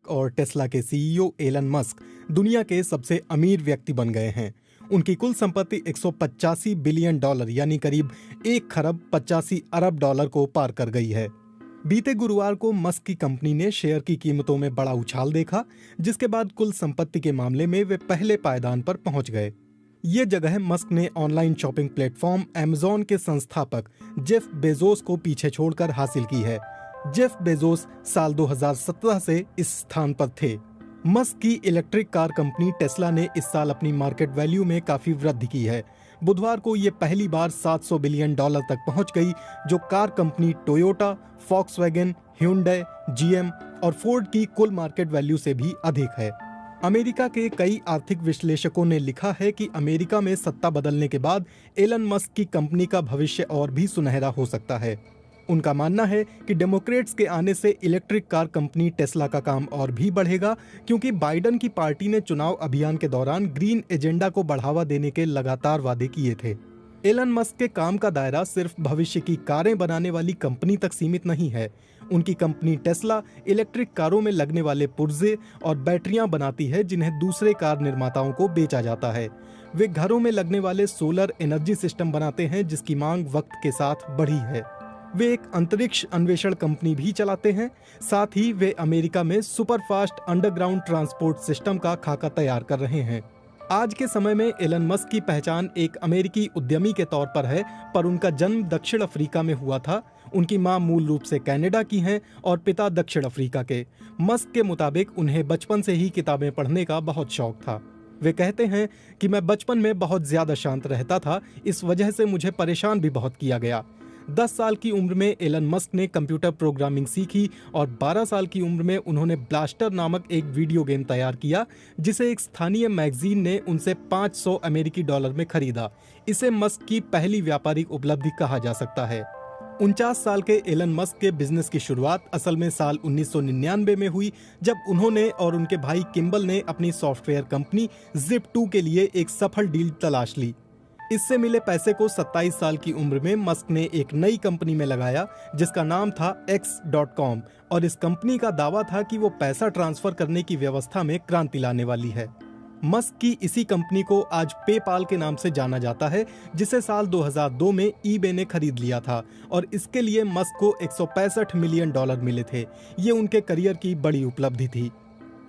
Musk और Tesla के CEO Elon Musk दुनिया के सबसे अमीर व्यक्ति बन गए हैं। उनकी कुल संपत्ति 185 बिलियन डॉलर यानी करीब 1 खरब 85 अरब डॉलर को पार कर गई है। बीते गुरुवार को मस्क की कंपनी ने शेयर की कीमतों में बड़ा उछाल देखा, जिसके बाद कुल संपत्ति के मामले में वे पहले पायदान पर पहुंच गए। ये जगह मस्क ने ऑनलाइन शॉपिंग प्लेटफॉर्म अमेज़न के संस्थापक जेफ बेजोस को पीछे छोड़कर हासिल की है। जेफ बेजोस साल 2017 से इस स्थान पर थे। मस्क की इलेक्ट्रिक कार कंपनी टेस्ला ने इस साल अपनी मार्केट वैल्यू में काफी वृद्धि की है। बुधवार को ये पहली बार 700 बिलियन डॉलर तक पहुंच गई, जो car company Toyota, Volkswagen, Hyundai, GM और फोर्ड की कुल मार्केट वैल्यू से भी अधिक है। अमेरिका के कई आर्थिक विश्लेषकों ने लिखा है कि अमेरिका में सत्ता बदलने के बाद एलन मस्क की कंपनी का भविष्य और भी सुनहरा हो सकता है। उनका मानना है कि डेमोक्रेट्स के आने से इलेक्ट्रिक कार कंपनी टेस्ला का काम और भी बढ़ेगा, क्योंकि बाइडन की पार्टी ने चुनाव अभियान के दौरान ग्रीन एजेंडा को बढ़ावा देने के लगातार वादे किए थे। एलन मस्क के काम का दायरा सिर्फ भविष्य की कारें बनाने वाली कंपनी तक सीमित नहीं है। उनकी कंपनी टेस्ला इलेक्ट्रिक कारों में लगने वाले पुर्जे और बैटरियां बनाती है, जिन्हें दूसरे कार निर्माताओं को बेचा जाता है। वे घरों में लगने वाले सोलर एनर्जी सिस्टम बनाते हैं, जिसकी मांग वक्त के साथ बढ़ी है। वे एक अंतरिक्ष अन्वेषण कंपनी भी चलाते हैं। साथ ही वे अमेरिका में सुपरफास्ट अंडरग्राउंड ट्रांसपोर्ट सिस्टम का खाका तैयार कर रहे हैं। आज के समय में एलन मस्क की पहचान एक अमेरिकी उद्यमी के तौर पर है, पर उनका जन्म दक्षिण अफ्रीका में हुआ था। उनकी मां मूल रूप से कनाडा की हैं और पिता दक्षिण अफ्रीका के। मस्क के मुताबिक उन्हें बचपन से ही किताबें पढ़ने का बहुत शौक था। वे कहते हैं कि मैं बचपन में बहुत ज्यादा शांत रहता था, इस वजह से मुझे परेशान भी बहुत किया गया। 10 साल की उम्र में एलन मस्क ने कंप्यूटर प्रोग्रामिंग सीखी और 12 साल की उम्र में उन्होंने ब्लास्टर नामक एक वीडियो गेम तैयार किया, जिसे एक स्थानीय मैगजीन ने उनसे 500 अमेरिकी डॉलर में खरीदा। इसे मस्क की पहली व्यापारिक उपलब्धि कहा जा सकता है। 49 साल के एलन मस्क के बिजनेस की शुरुआत असल में साल 1999 में हुई, जब उन्होंने और उनके भाई किम्बल ने अपनी सॉफ्टवेयर कंपनी Zip2 के लिए एक सफल डील तलाश ली। इससे मिले पैसे को 27 साल की उम्र में मस्क ने एक नई कंपनी में लगाया, जिसका नाम था X.com, और इस कंपनी का दावा था कि वो पैसा ट्रांसफर करने की व्यवस्था में क्रांति लाने वाली है। मस्क की इसी कंपनी को आज पेपाल के नाम से जाना जाता है, जिसे साल 2002 में ईबे ने खरीद लिया था और इसके लिए मस्क को 165 मिलियन डॉलर मिले थे। ये उनके करियर की बड़ी उपलब्धि थी।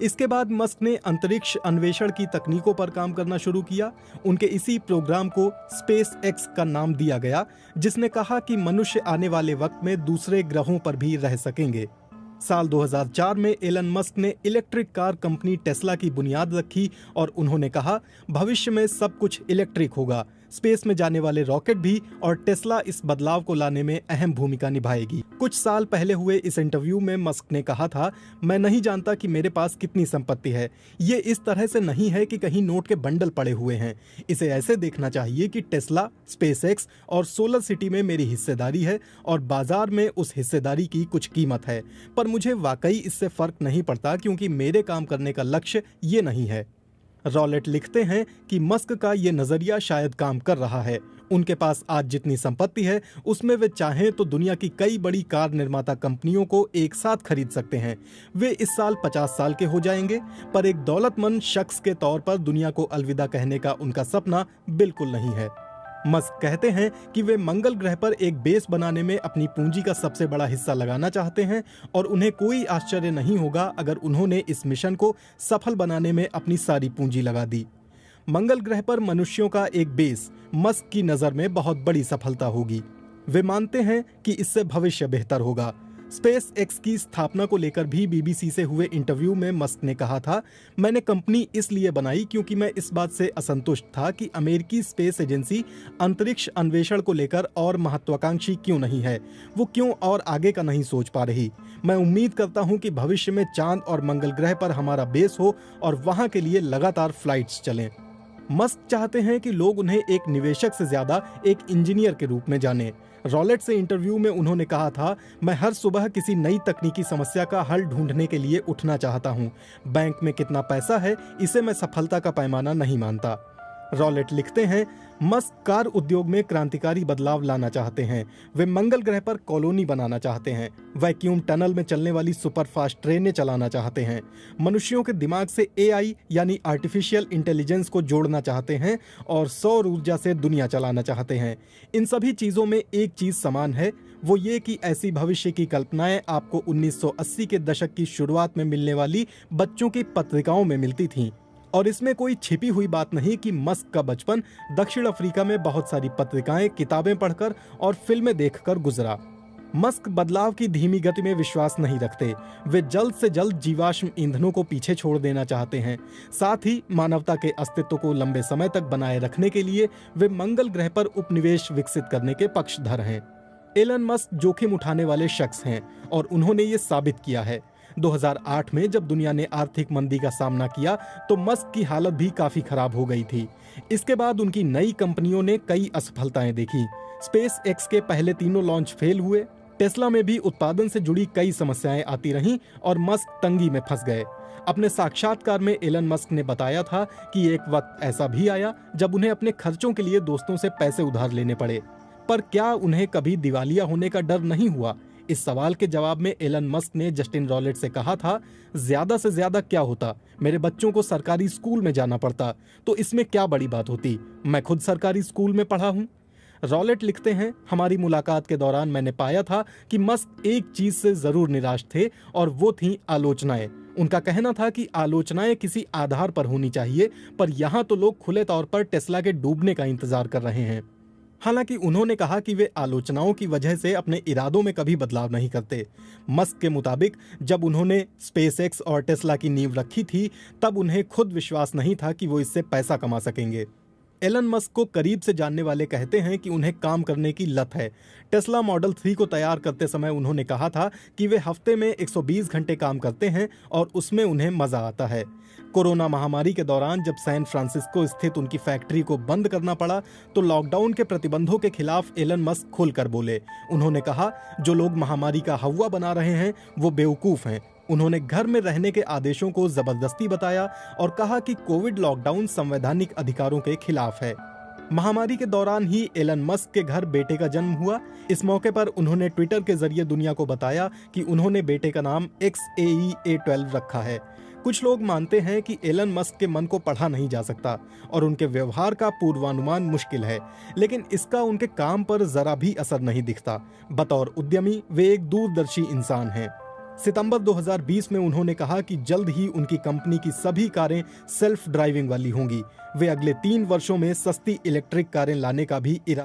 इसके बाद मस्क ने अंतरिक्ष अन्वेषण की तकनीकों पर काम करना शुरू किया। उनके इसी प्रोग्राम को स्पेस एक्स का नाम दिया गया, जिसने कहा कि मनुष्य आने वाले वक्त में दूसरे ग्रहों पर भी रह सकेंगे। साल 2004 में एलन मस्क ने इलेक्ट्रिक कार कंपनी टेस्ला की बुनियाद रखी और उन्होंने कहा, भविष्य में सब कुछ इलेक्ट्रिक होगा, स्पेस में जाने वाले रॉकेट भी, और टेस्ला इस बदलाव को लाने में अहम भूमिका निभाएगी। कुछ साल पहले हुए इस इंटरव्यू में मस्क ने कहा था, मैं नहीं जानता कि मेरे पास कितनी संपत्ति है। ये इस तरह से नहीं है कि कहीं नोट के बंडल पड़े हुए हैं। इसे ऐसे देखना चाहिए कि टेस्ला, स्पेसएक्स और सोलर सिटी में मेरी हिस्सेदारी है और बाजार में उस हिस्सेदारी की कुछ कीमत है। पर मुझे वाकई इससे फर्क नहीं पड़ता, क्योंकि मेरे काम करने का लक्ष्य ये नहीं है। रॉलेट लिखते हैं कि मस्क का ये नजरिया शायद काम कर रहा है। उनके पास आज जितनी संपत्ति है, उसमें वे चाहें तो दुनिया की कई बड़ी कार निर्माता कंपनियों को एक साथ खरीद सकते हैं। वे इस साल 50 साल के हो जाएंगे, पर एक दौलतमंद शख्स के तौर पर दुनिया को अलविदा कहने का उनका सपना बिल्कुल नहीं है। मस्क कहते हैं कि वे मंगल ग्रह पर एक बेस बनाने में अपनी पूंजी का सबसे बड़ा हिस्सा लगाना चाहते हैं और उन्हें कोई आश्चर्य नहीं होगा अगर उन्होंने इस मिशन को सफल बनाने में अपनी सारी पूंजी लगा दी। मंगल ग्रह पर मनुष्यों का एक बेस मस्क की नज़र में बहुत बड़ी सफलता होगी। वे मानते हैं कि इससे भविष्य बेहतर होगा। स्पेस एक्स की स्थापना को लेकर भी बीबीसी से हुए इंटरव्यू में मस्क ने कहा था, मैंने कंपनी इसलिए बनाई क्योंकि मैं इस बात से असंतुष्ट था कि अमेरिकी स्पेस एजेंसी अंतरिक्ष अन्वेषण को लेकर और महत्वाकांक्षी क्यों नहीं है, वो क्यों और आगे का नहीं सोच पा रही। मैं उम्मीद करता हूं कि भविष्य में चांद और मंगल ग्रह पर हमारा बेस हो और वहां के लिए लगातार फ्लाइट्स चलें। मस्क चाहते हैं कि लोग उन्हें एक निवेशक से ज्यादा एक इंजीनियर के रूप में जानें। रॉलेट से इंटरव्यू में उन्होंने कहा था, मैं हर सुबह किसी नई तकनीकी समस्या का हल ढूंढने के लिए उठना चाहता हूं। बैंक में कितना पैसा है, इसे मैं सफलता का पैमाना नहीं मानता। रॉलेट लिखते हैं, मस्क कार उद्योग में क्रांतिकारी बदलाव लाना चाहते हैं। वे मंगल ग्रह पर कॉलोनी बनाना चाहते हैं, वैक्यूम टनल में चलने वाली सुपरफास्ट ट्रेनें चलाना चाहते हैं, मनुष्यों के दिमाग से एआई यानी आर्टिफिशियल इंटेलिजेंस को जोड़ना चाहते हैं और सौर ऊर्जा से दुनिया चलाना चाहते हैं। इन सभी चीजों में एक चीज समान है, वो ये कि ऐसी भविष्य की कल्पनाएं आपको 1980 के दशक की शुरुआत में मिलने वाली बच्चों की पत्रिकाओं में मिलती थीं। और इसमें कोई छिपी हुई बात नहीं कि मस्क का बचपन दक्षिण अफ्रीका में बहुत सारी पत्रिकाएं, किताबें पढ़कर और फिल्में देखकर गुजरा। मस्क बदलाव की धीमी गति में विश्वास नहीं रखते। वे जल्द से जल्द जीवाश्म ईंधनों को पीछे छोड़ देना चाहते हैं। साथ ही मानवता के अस्तित्व को लंबे समय तक बनाए रखने के लिए वे मंगल ग्रह पर उपनिवेश विकसित करने के पक्षधर हैं। एलन मस्क जोखिम उठाने वाले शख्स हैं और उन्होंने ये साबित किया है। 2008 में जब दुनिया ने आर्थिक मंदी का सामना किया तो मस्क की हालत भी काफी खराब हो गई थी। इसके बाद उनकी नई कंपनियों ने कई असफलताएं देखी। स्पेस एक्स के पहले तीनों लॉन्च फेल हुए। टेस्ला में भी उत्पादन से जुड़ी कई समस्याएं आती रहीं और मस्क तंगी में फंस गए। अपने साक्षात्कार में एलन मस्क ने बताया था कि एक वक्त ऐसा भी आया जब उन्हें अपने खर्चों के लिए दोस्तों से पैसे उधार लेने पड़े। पर क्या उन्हें कभी दिवालिया होने का डर नहीं हुआ? इस सवाल के जवाब में एलन मस्क ने जस्टिन रॉलेट से कहा था, ज्यादा से ज्यादा क्या होता, मेरे बच्चों को सरकारी स्कूल में जाना पड़ता, तो इसमें क्या बड़ी बात होती, मैं खुद सरकारी स्कूल में पढ़ा हूं। रॉलेट लिखते हैं, हमारी मुलाकात के दौरान मैंने पाया था कि मस्क एक चीज से जरूर निराश थे और वो थी आलोचनाएं। उनका कहना था कि आलोचनाएं किसी आधार पर होनी चाहिए, पर यहाँ तो लोग खुले तौर पर टेस्ला के डूबने का इंतजार कर रहे हैं। हालांकि उन्होंने कहा कि वे आलोचनाओं की वजह से अपने इरादों में कभी बदलाव नहीं करते। मस्क के मुताबिक जब उन्होंने स्पेसएक्स और टेस्ला की नींव रखी थी तब उन्हें खुद विश्वास नहीं था कि वो इससे पैसा कमा सकेंगे। एलन मस्क को करीब से जानने वाले कहते हैं कि उन्हें काम करने की लत है। टेस्ला मॉडल 3 को तैयार करते समय उन्होंने कहा था कि वे हफ्ते में 120 घंटे काम करते हैं और उसमें उन्हें मजा आता है। कोरोना महामारी के दौरान जब सैन फ्रांसिस्को स्थित उनकी फैक्ट्री को बंद करना पड़ा तो लॉकडाउन के प्रतिबंधों के खिलाफ एलन मस्क खुलकर बोले। उन्होंने कहा, जो लोग महामारी का हवा बना रहे हैं वो बेवकूफ हैं। उन्होंने घर में रहने के आदेशों को जबरदस्ती बताया और कहा कि कोविड लॉकडाउन संवैधानिक अधिकारों के खिलाफ है। महामारी के दौरान ही एलन मस्क के घर बेटे का जन्म हुआ। इस मौके पर उन्होंने ट्विटर के जरिए दुनिया को बताया कि उन्होंने बेटे का नाम XAE-A12 रखा है। कुछ लोग मानते हैं कि एलन मस्क के मन को पढ़ा नहीं जा सकता और उनके व्यवहार का पूर्वानुमान मुश्किल है, लेकिन इसका उनके काम पर जरा भी असर नहीं दिखता। बतौर उद्यमी वे एक दूरदर्शी इंसान हैं। सितंबर 2020 में उन्होंने कहा कि जल्द ही उनकी कंपनी की सभी कारें सेल्फ ड्राइविंग वाली होंगी। वे अगले 3 वर्षों में सस्ती इलेक्ट्रिक कारें लाने का भी इरादा